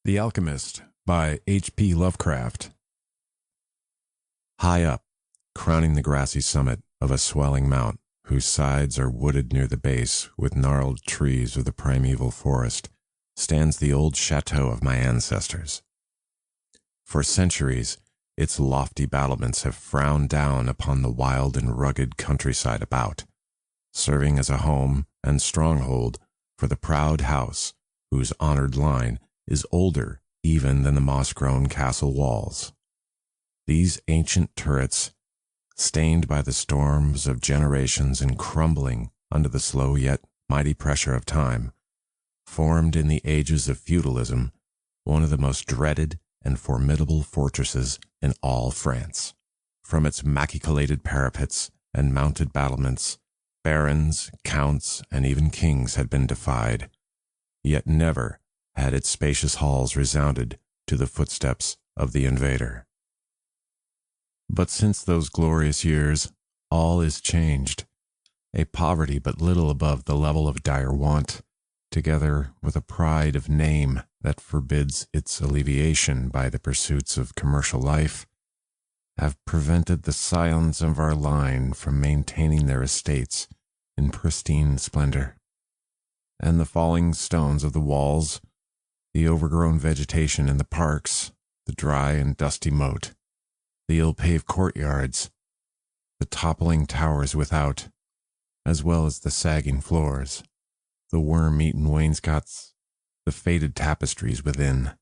The Alchemist by HP Lovecraft. High up, crowning the grassy summit of a swelling mount, whose sides are wooded near the base with gnarled trees of the primeval forest, stands the old chateau of my ancestors. For centuries, its lofty battlements have frowned down upon the wild and rugged countryside about, serving as a home and stronghold for the proud house whose honored line is older even than the moss-grown castle walls. These ancient turrets, stained by the storms of generations and crumbling under the slow yet mighty pressure of time, formed in the ages of feudalism one of the most dreaded and formidable fortresses in all France. From its machicolated parapets and mounted battlements, barons, counts, and even kings had been defied, yet never had its spacious halls resounded to the footsteps of the invader. But since those glorious years, all is changed. A poverty but little above the level of dire want, together with a pride of name that forbids its alleviation by the pursuits of commercial life, have prevented the scions of our line from maintaining their estates in pristine splendor. And the falling stones of the walls, the overgrown vegetation in the parks, the dry and dusty moat, the ill-paved courtyards, the toppling towers without, as well as the sagging floors, the worm-eaten wainscots, the faded tapestries within,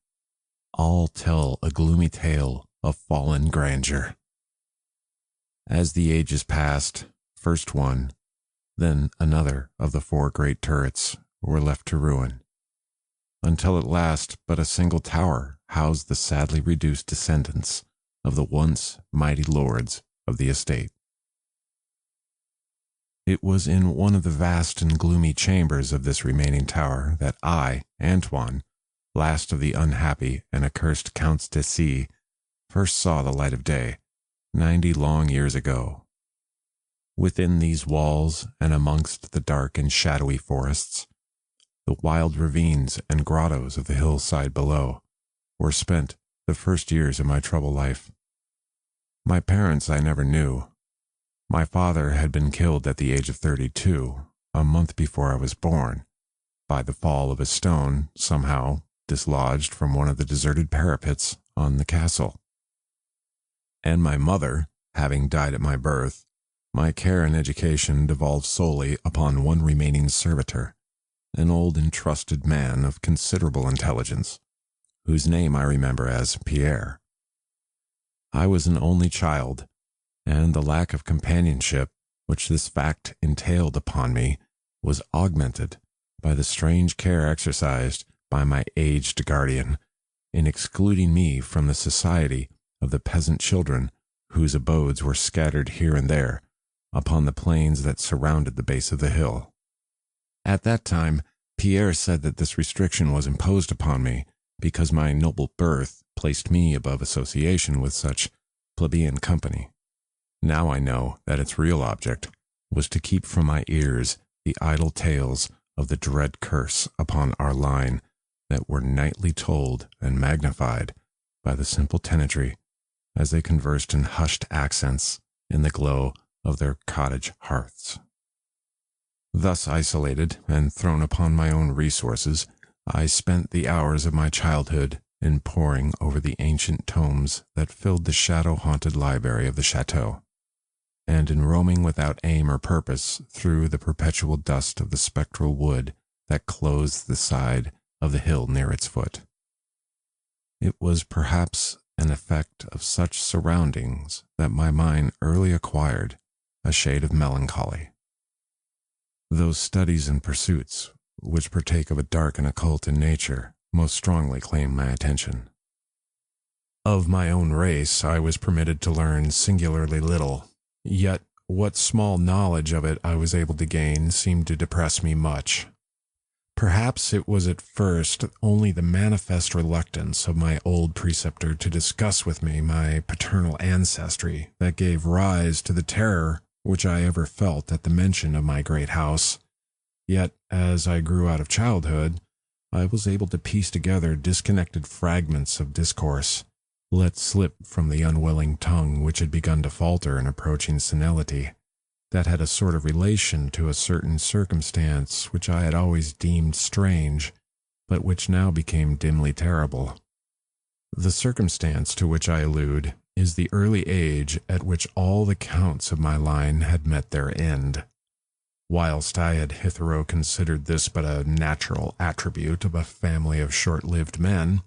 all tell a gloomy tale of fallen grandeur. As the ages passed, first one, then another of the four great turrets were left to ruin, until at last but a single tower housed the sadly reduced descendants of the once mighty lords of the estate. It was in one of the vast and gloomy chambers of this remaining tower that I, Antoine, last of the unhappy and accursed Counts de C, first saw the light of day, 90 long years ago. Within these walls and amongst the dark and shadowy forests, the wild ravines and grottos of the hillside below, were spent the first years of my troubled life. My parents I never knew. My father had been killed at the age of 32, a month before I was born, by the fall of a stone somehow dislodged from one of the deserted parapets on the castle. And my mother, having died at my birth, my care and education devolved solely upon one remaining servitor, an old and trusted man of considerable intelligence, whose name I remember as Pierre. I was an only child, and the lack of companionship which this fact entailed upon me was augmented by the strange care exercised by my aged guardian in excluding me from the society of the peasant children whose abodes were scattered here and there upon the plains that surrounded the base of the hill. At that time, Pierre said that this restriction was imposed upon me because my noble birth placed me above association with such plebeian company. Now I know that its real object was to keep from my ears the idle tales of the dread curse upon our line that were nightly told and magnified by the simple tenantry as they conversed in hushed accents in the glow of their cottage hearths. Thus isolated and thrown upon my own resources, I spent the hours of my childhood in poring over the ancient tomes that filled the shadow-haunted library of the chateau, and in roaming without aim or purpose through the perpetual dust of the spectral wood that clothes the side of the hill near its foot. It was perhaps an effect of such surroundings that my mind early acquired a shade of melancholy. Those studies and pursuits which partake of a dark and occult in nature most strongly claimed my attention. Of my own race I was permitted to learn singularly little, yet what small knowledge of it I was able to gain seemed to depress me much. Perhaps it was at first only the manifest reluctance of my old preceptor to discuss with me my paternal ancestry that gave rise to the terror which I ever felt at the mention of my great house. Yet, as I grew out of childhood, I was able to piece together disconnected fragments of discourse, let slip from the unwilling tongue which had begun to falter in approaching senility, that had a sort of relation to a certain circumstance which I had always deemed strange, but which now became dimly terrible. The circumstance to which I allude is the early age at which all the counts of my line had met their end. Whilst I had hitherto considered this but a natural attribute of a family of short-lived men,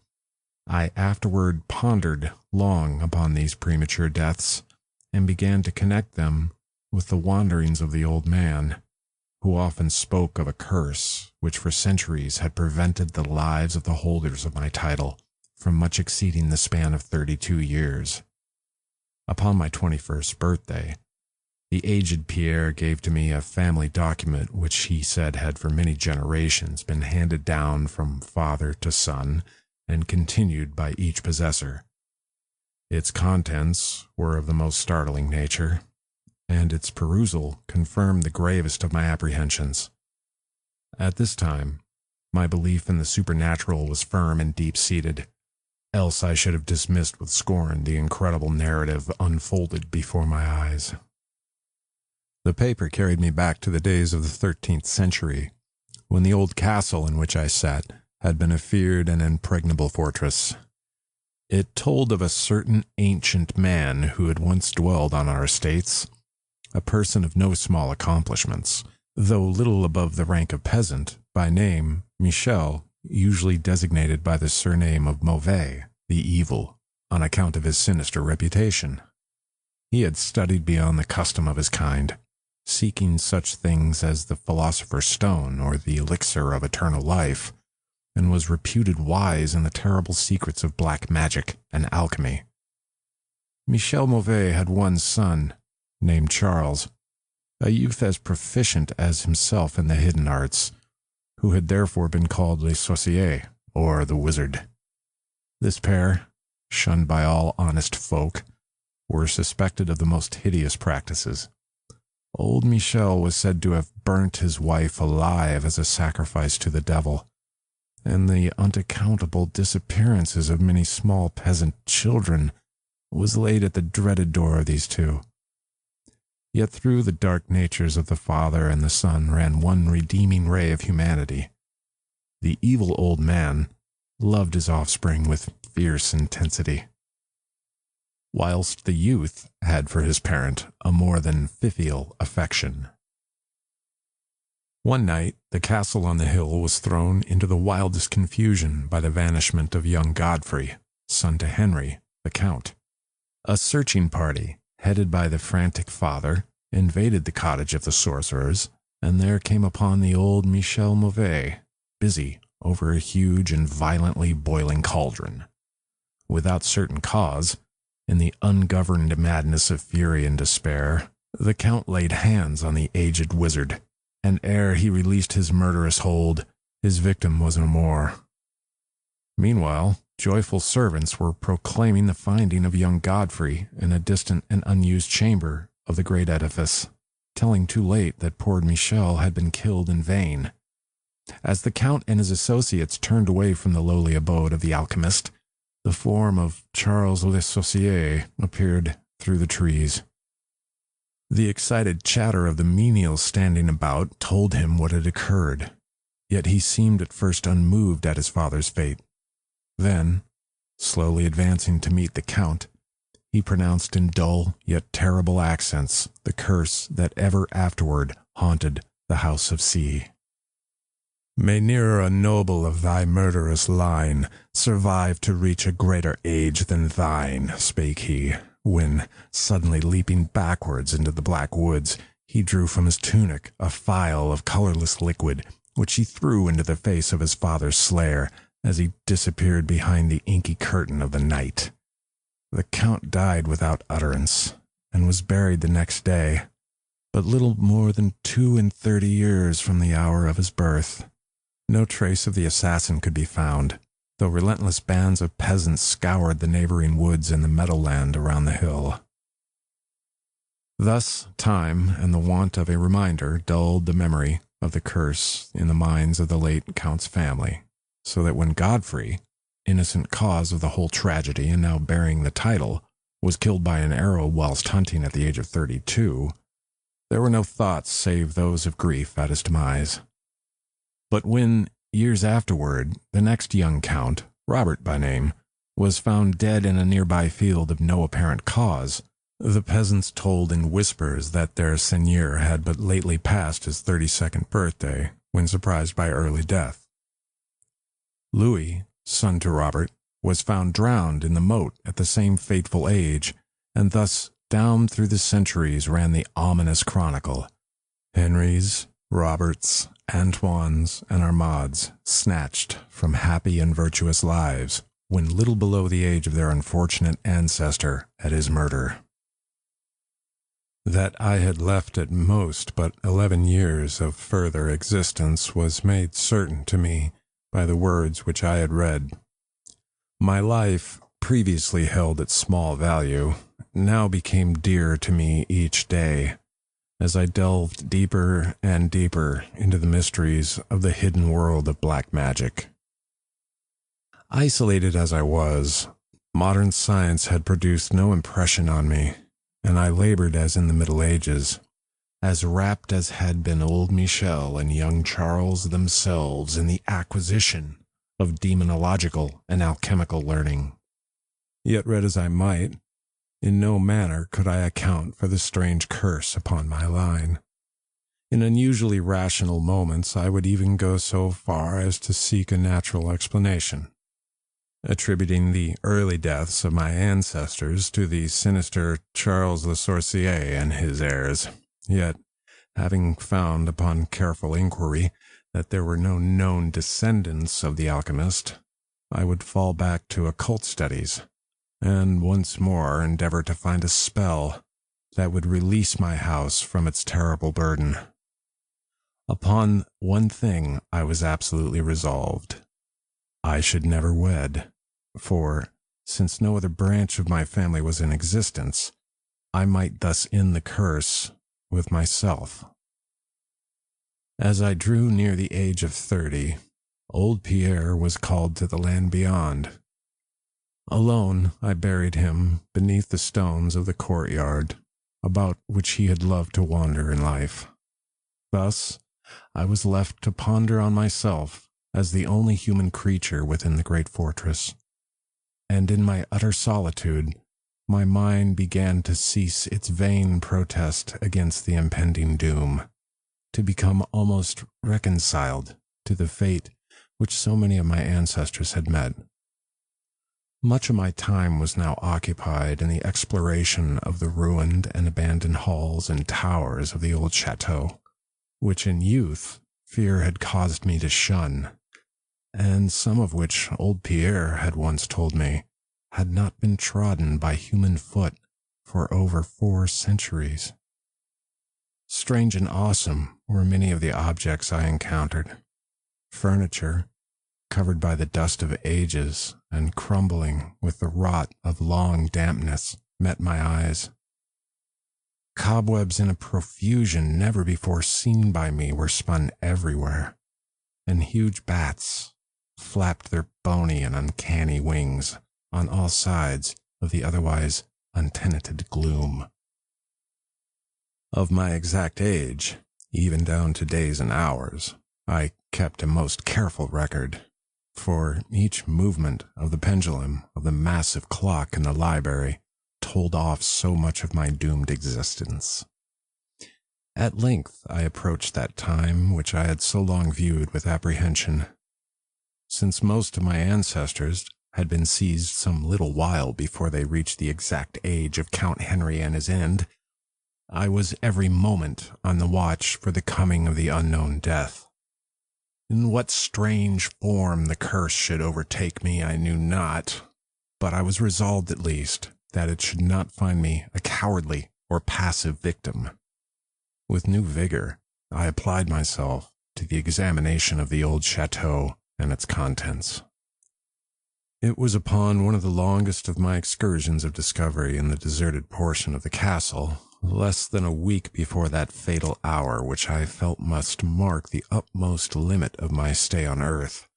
I afterward pondered long upon these premature deaths, and began to connect them with the wanderings of the old man, who often spoke of a curse which for centuries had prevented the lives of the holders of my title from much exceeding the span of 32 years. Upon my 21st birthday, the aged Pierre gave to me a family document which he said had for many generations been handed down from father to son and continued by each possessor. Its contents were of the most startling nature, and its perusal confirmed the gravest of my apprehensions. At this time, my belief in the supernatural was firm and deep-seated, else I should have dismissed with scorn the incredible narrative unfolded before my eyes. The paper carried me back to the days of the 13th century, when the old castle in which I sat had been a feared and impregnable fortress. It told of a certain ancient man who had once dwelled on our estates, a person of no small accomplishments, though little above the rank of peasant, by name Michel, usually designated by the surname of Mauvais, the evil, on account of his sinister reputation. He had studied beyond the custom of his kind, seeking such things as the philosopher's stone or the elixir of eternal life, and was reputed wise in the terrible secrets of black magic and alchemy. Michel Mauvais had one son, named Charles, a youth as proficient as himself in the hidden arts, who had therefore been called le sorcier, or the wizard. This pair, shunned by all honest folk, were suspected of the most hideous practices. Old Michel was said to have burnt his wife alive as a sacrifice to the devil, and the unaccountable disappearances of many small peasant children was laid at the dreaded door of these two. Yet through the dark natures of the father and the son ran one redeeming ray of humanity. The evil old man loved his offspring with fierce intensity, whilst the youth had for his parent a more than filial affection. One night, the castle on the hill was thrown into the wildest confusion by the vanishment of young Godfrey, son to Henry, the Count. A searching party, headed by the frantic father, invaded the cottage of the sorcerers, and there came upon the old Michel Mauvais, busy over a huge and violently boiling cauldron. Without certain cause, in the ungoverned madness of fury and despair, the Count laid hands on the aged wizard, and ere he released his murderous hold, his victim was no more. Meanwhile, joyful servants were proclaiming the finding of young Godfrey in a distant and unused chamber of the great edifice, telling too late that poor Michel had been killed in vain. As the Count and his associates turned away from the lowly abode of the alchemist, the form of Charles le Sorcier appeared through the trees. The excited chatter of the menials standing about told him what had occurred, yet he seemed at first unmoved at his father's fate. Then, slowly advancing to meet the Count, he pronounced in dull yet terrible accents the curse that ever afterward haunted the House of C. "May ne'er a noble of thy murderous line survive to reach a greater age than thine," spake he, when, suddenly leaping backwards into the black woods, he drew from his tunic a phial of colorless liquid, which he threw into the face of his father's slayer as he disappeared behind the inky curtain of the night. The Count died without utterance, and was buried the next day, but little more than 32 years from the hour of his birth. No trace of the assassin could be found, though relentless bands of peasants scoured the neighboring woods and the meadowland around the hill. Thus time and the want of a reminder dulled the memory of the curse in the minds of the late Count's family, so that when Godfrey, innocent cause of the whole tragedy and now bearing the title, was killed by an arrow whilst hunting at the age of 32, there were no thoughts save those of grief at his demise. But when, years afterward, the next young count, Robert by name, was found dead in a nearby field of no apparent cause, the peasants told in whispers that their seigneur had but lately passed his 32nd birthday when surprised by early death. Louis, son to Robert, was found drowned in the moat at the same fateful age, and thus down through the centuries ran the ominous chronicle. Henry's, Robert's, Antoine's, and Armand's snatched from happy and virtuous lives when little below the age of their unfortunate ancestor at his murder. That I had left at most but 11 years of further existence was made certain to me by the words which I had read. My life, previously held at small value, now became dear to me each day, as I delved deeper and deeper into the mysteries of the hidden world of black magic. Isolated as I was, modern science had produced no impression on me, and I labored as in the Middle Ages, as rapt as had been old Michel and young Charles themselves in the acquisition of demonological and alchemical learning. Yet read as I might, in no manner could I account for the strange curse upon my line. In unusually rational moments I would even go so far as to seek a natural explanation, attributing the early deaths of my ancestors to the sinister Charles Le Sorcier and his heirs. Yet, having found upon careful inquiry that there were no known descendants of the alchemist, I would fall back to occult studies, and once more endeavor to find a spell that would release my house from its terrible burden. Upon one thing I was absolutely resolved. I should never wed, for, since no other branch of my family was in existence, I might thus end the curse with myself. As I drew near the age of 30, old Pierre was called to the land beyond. Alone, I buried him beneath the stones of the courtyard, about which he had loved to wander in life. Thus, I was left to ponder on myself as the only human creature within the great fortress. And in my utter solitude, my mind began to cease its vain protest against the impending doom, to become almost reconciled to the fate which so many of my ancestors had met. Much of my time was now occupied in the exploration of the ruined and abandoned halls and towers of the old chateau, which in youth fear had caused me to shun, and some of which old Pierre had once told me had not been trodden by human foot for over 4 centuries. Strange and awesome were many of the objects I encountered. Furniture, covered by the dust of ages and crumbling with the rot of long dampness, met my eyes. Cobwebs in a profusion never before seen by me were spun everywhere, and huge bats flapped their bony and uncanny wings on all sides of the otherwise untenanted gloom. Of my exact age, even down to days and hours, I kept a most careful record, for each movement of the pendulum of the massive clock in the library told off so much of my doomed existence. At length I approached that time which I had so long viewed with apprehension. Since most of my ancestors had been seized some little while before they reached the exact age of Count Henry and his end, I was every moment on the watch for the coming of the unknown death. In what strange form the curse should overtake me I knew not, but I was resolved at least that it should not find me a cowardly or passive victim. With new vigor, I applied myself to the examination of the old chateau and its contents. It was upon one of the longest of my excursions of discovery in the deserted portion of the castle, less than a week before that fatal hour which I felt must mark the utmost limit of my stay on earth,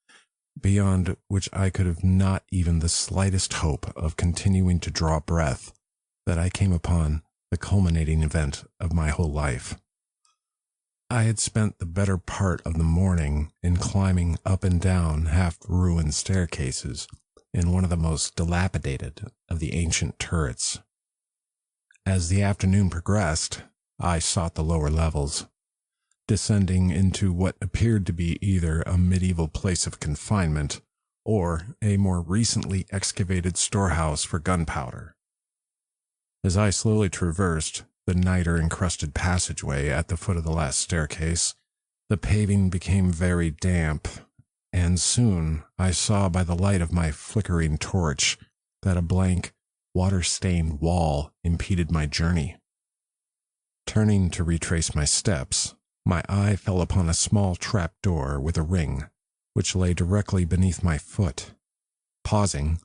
beyond which I could have not even the slightest hope of continuing to draw breath, that I came upon the culminating event of my whole life. I had spent the better part of the morning in climbing up and down half-ruined staircases in one of the most dilapidated of the ancient turrets. As the afternoon progressed, I sought the lower levels, descending into what appeared to be either a medieval place of confinement or a more recently excavated storehouse for gunpowder. As I slowly traversed the niter-encrusted passageway at the foot of the last staircase, the paving became very damp, and soon I saw by the light of my flickering torch that a blank, water-stained wall impeded my journey. Turning to retrace my steps, my eye fell upon a small trap-door with a ring, which lay directly beneath my foot. Pausing,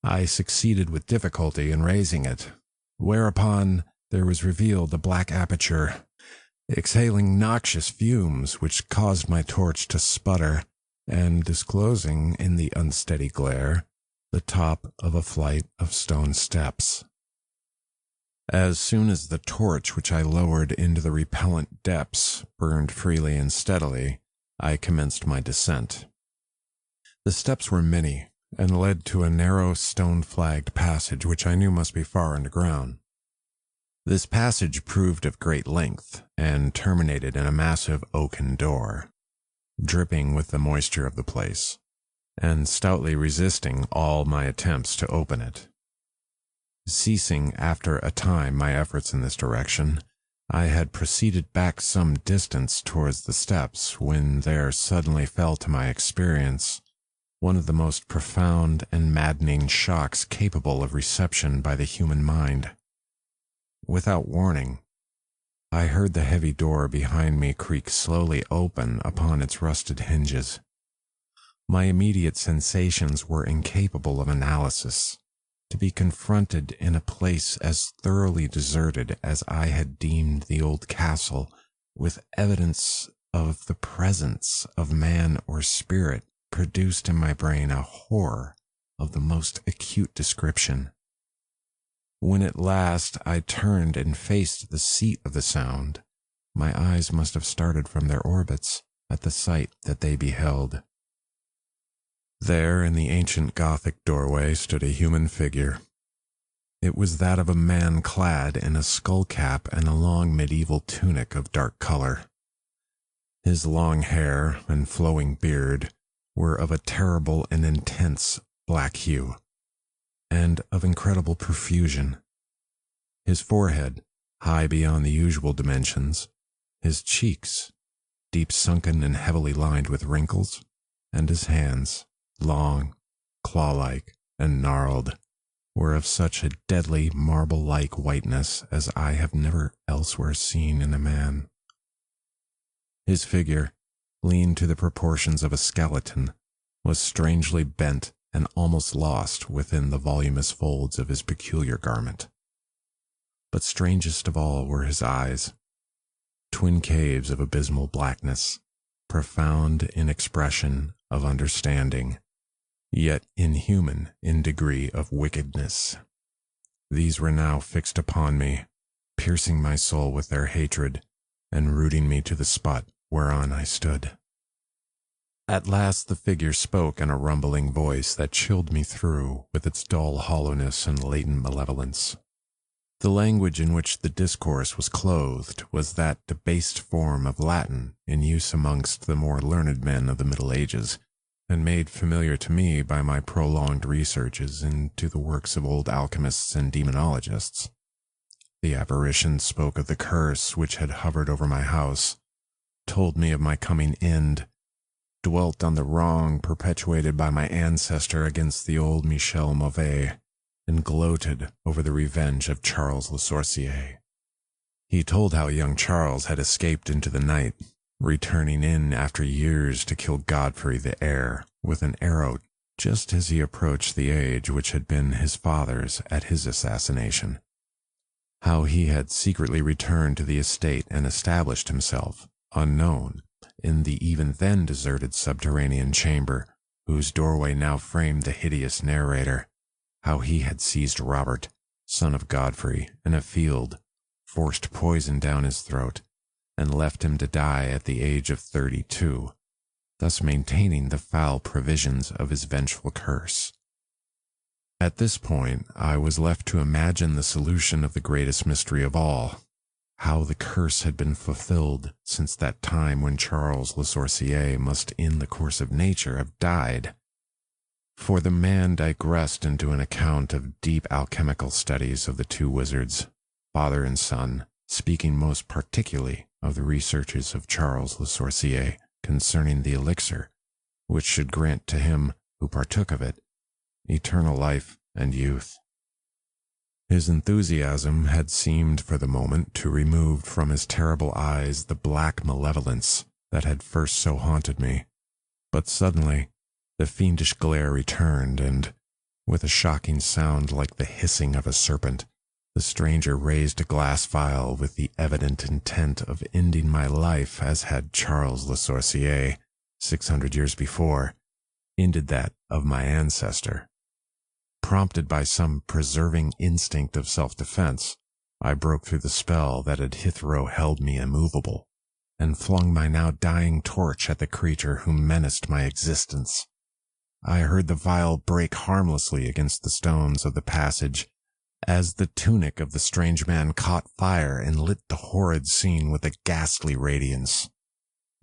I succeeded with difficulty in raising it, whereupon there was revealed a black aperture, exhaling noxious fumes which caused my torch to sputter, and disclosing in the unsteady glare the top of a flight of stone steps. As soon as the torch which I lowered into the repellent depths burned freely and steadily, I commenced my descent. The steps were many, and led to a narrow stone-flagged passage which I knew must be far underground. This passage proved of great length, and terminated in a massive oaken door, dripping with the moisture of the place, and stoutly resisting all my attempts to open it. Ceasing after a time my efforts in this direction, I had proceeded back some distance towards the steps when there suddenly fell to my experience one of the most profound and maddening shocks capable of reception by the human mind. Without warning, I heard the heavy door behind me creak slowly open upon its rusted hinges. My immediate sensations were incapable of analysis. To be confronted in a place as thoroughly deserted as I had deemed the old castle, with evidence of the presence of man or spirit, produced in my brain a horror of the most acute description. When at last I turned and faced the seat of the sound, my eyes must have started from their orbits at the sight that they beheld. There in the ancient Gothic doorway stood a human figure. It was that of a man clad in a skull cap and a long medieval tunic of dark color. His long hair and flowing beard were of a terrible and intense black hue, and of incredible profusion. His forehead, high beyond the usual dimensions, his cheeks, deep sunken and heavily lined with wrinkles, and his hands, long, claw-like, and gnarled, were of such a deadly marble-like whiteness as I have never elsewhere seen in a man. His figure, lean to the proportions of a skeleton, was strangely bent and almost lost within the voluminous folds of his peculiar garment. But strangest of all were his eyes, twin caves of abysmal blackness, profound in expression of understanding, yet inhuman in degree of wickedness. These were now fixed upon me, piercing my soul with their hatred, and rooting me to the spot whereon I stood. At last the figure spoke in a rumbling voice that chilled me through with its dull hollowness and latent malevolence. The language in which the discourse was clothed was that debased form of Latin in use amongst the more learned men of the Middle Ages, and made familiar to me by my prolonged researches into the works of old alchemists and demonologists. The apparition spoke of the curse which had hovered over my house, told me of my coming end, dwelt on the wrong perpetuated by my ancestor against the old Michel Mauvais, and gloated over the revenge of Charles Le Sorcier. He told how young Charles had escaped into the night, returning in after years to kill Godfrey the heir with an arrow just as he approached the age which had been his father's at his assassination. How he had secretly returned to the estate and established himself, unknown, in the even then deserted subterranean chamber, whose doorway now framed the hideous narrator, how he had seized Robert, son of Godfrey, in a field, forced poison down his throat, and left him to die at the age of 32, thus maintaining the foul provisions of his vengeful curse. At this point, I was left to imagine the solution of the greatest mystery of all, how the curse had been fulfilled since that time when Charles Le Sorcier must in the course of nature have died. For the man digressed into an account of deep alchemical studies of the two wizards, father and son, speaking most particularly of the researches of Charles Le Sorcier concerning the elixir, which should grant to him who partook of it eternal life and youth. His enthusiasm had seemed for the moment to remove from his terrible eyes the black malevolence that had first so haunted me, but suddenly the fiendish glare returned, and, with a shocking sound like the hissing of a serpent, the stranger raised a glass vial with the evident intent of ending my life as had Charles Le Sorcier, 600 years before, ended that of my ancestor. Prompted by some preserving instinct of self-defense, I broke through the spell that had hitherto held me immovable, and flung my now dying torch at the creature who menaced my existence. I heard the vial break harmlessly against the stones of the passage, as the tunic of the strange man caught fire and lit the horrid scene with a ghastly radiance.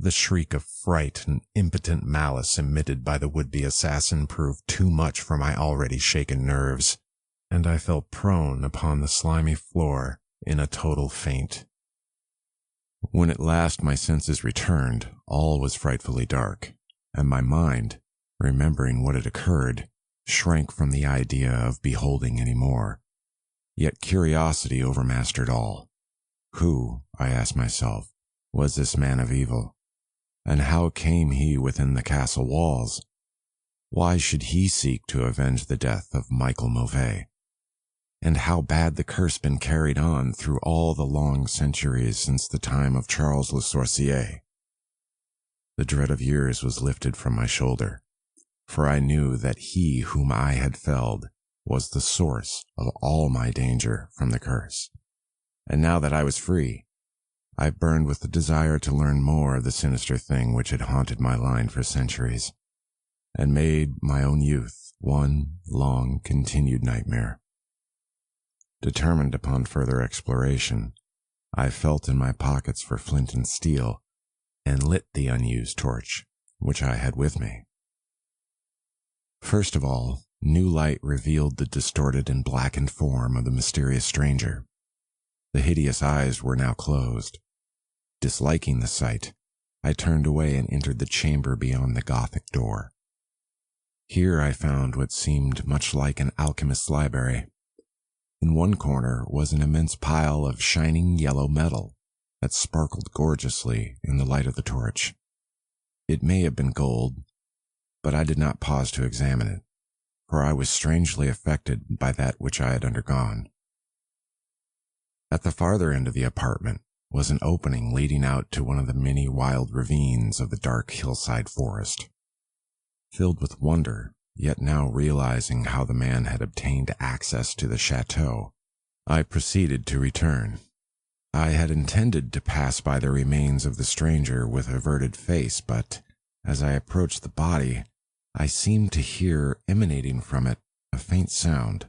The shriek of fright and impotent malice emitted by the would-be assassin proved too much for my already shaken nerves, and I fell prone upon the slimy floor in a total faint. When at last my senses returned, all was frightfully dark, and my mind, remembering what had occurred, shrank from the idea of beholding any more. Yet curiosity overmastered all. Who, I asked myself, was this man of evil? And how came he within the castle walls? Why should he seek to avenge the death of Michael Mauvais? And how had the curse been carried on through all the long centuries since the time of Charles Le Sorcier? The dread of years was lifted from my shoulder, for I knew that he whom I had felled was the source of all my danger from the curse. And now that I was free, I burned with the desire to learn more of the sinister thing which had haunted my line for centuries, and made my own youth one long continued nightmare. Determined upon further exploration, I felt in my pockets for flint and steel, and lit the unused torch which I had with me. First of all, new light revealed the distorted and blackened form of the mysterious stranger. The hideous eyes were now closed. Disliking the sight, I turned away and entered the chamber beyond the Gothic door. Here I found what seemed much like an alchemist's library. In one corner was an immense pile of shining yellow metal that sparkled gorgeously in the light of the torch. It may have been gold, but I did not pause to examine it, for I was strangely affected by that which I had undergone. At the farther end of the apartment was an opening leading out to one of the many wild ravines of the dark hillside forest. Filled with wonder, yet now realizing how the man had obtained access to the chateau, I proceeded to return. I had intended to pass by the remains of the stranger with averted face, but as I approached the body, I seemed to hear emanating from it a faint sound,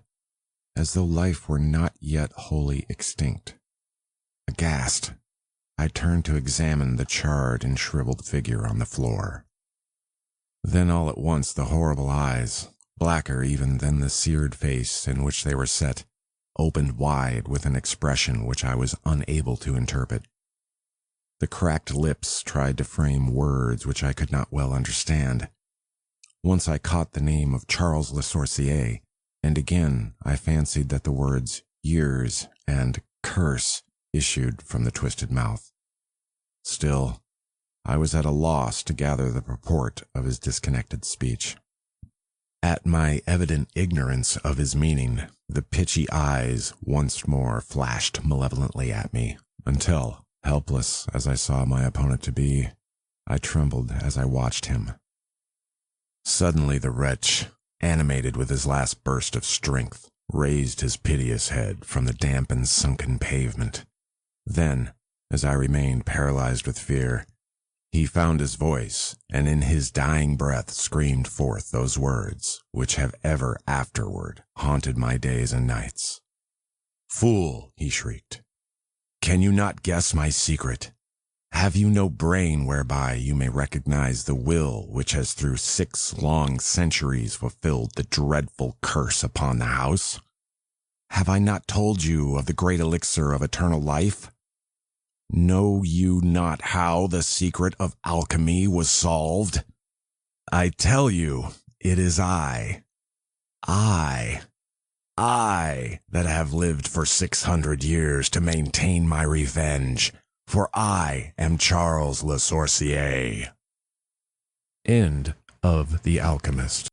as though life were not yet wholly extinct. Aghast, I turned to examine the charred and shriveled figure on the floor. Then all at once the horrible eyes, blacker even than the seared face in which they were set, opened wide with an expression which I was unable to interpret. The cracked lips tried to frame words which I could not well understand. Once I caught the name of Charles Le Sorcier, and again I fancied that the words years and curse issued from the twisted mouth. Still, I was at a loss to gather the purport of his disconnected speech. At my evident ignorance of his meaning, the pitchy eyes once more flashed malevolently at me, until, helpless as I saw my opponent to be, I trembled as I watched him. Suddenly the wretch, animated with his last burst of strength, raised his piteous head from the damp and sunken pavement. Then, as I remained paralyzed with fear, he found his voice, and in his dying breath screamed forth those words which have ever afterward haunted my days and nights. "Fool," he shrieked, "can you not guess my secret? Have you no brain whereby you may recognize the will which has through 6 long centuries fulfilled the dreadful curse upon the house? Have I not told you of the great elixir of eternal life? Know you not how the secret of alchemy was solved? I tell you, it is I that have lived for 600 years to maintain my revenge, for I am Charles Le Sorcier." End of The Alchemist.